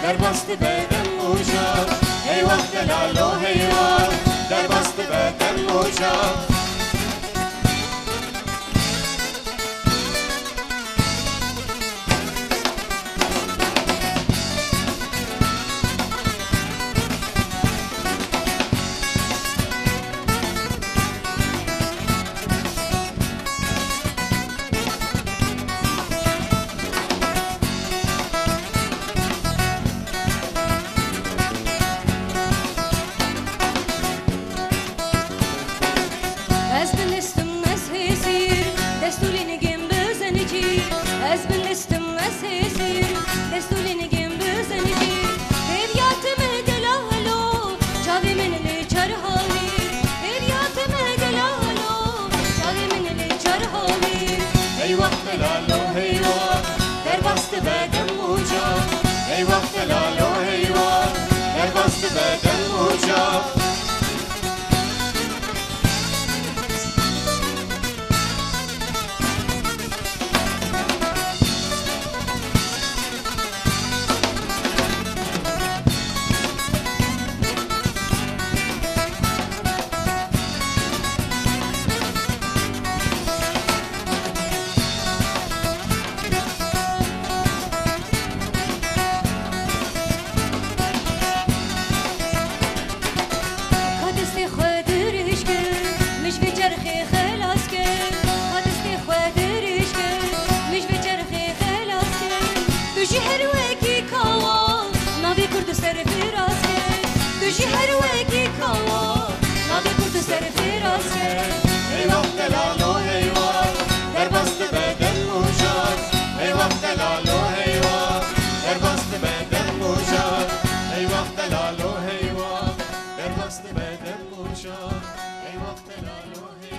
در بست بدن موجا ای وقت لال و حیوان در بست بدن موجا ای وقت لال و حیوان در بست بدن موجا ای وقت لال و حیوان در بست بدن موجا هر وکی کاوا نبی کرد سر فراز ای وقت لال و حیوان در بست بدن موجا ای وقت لال و حیوان در بست بدن موجا ای وقت لال و حیوان در بست بدن موجا ای وقت لال و حیوان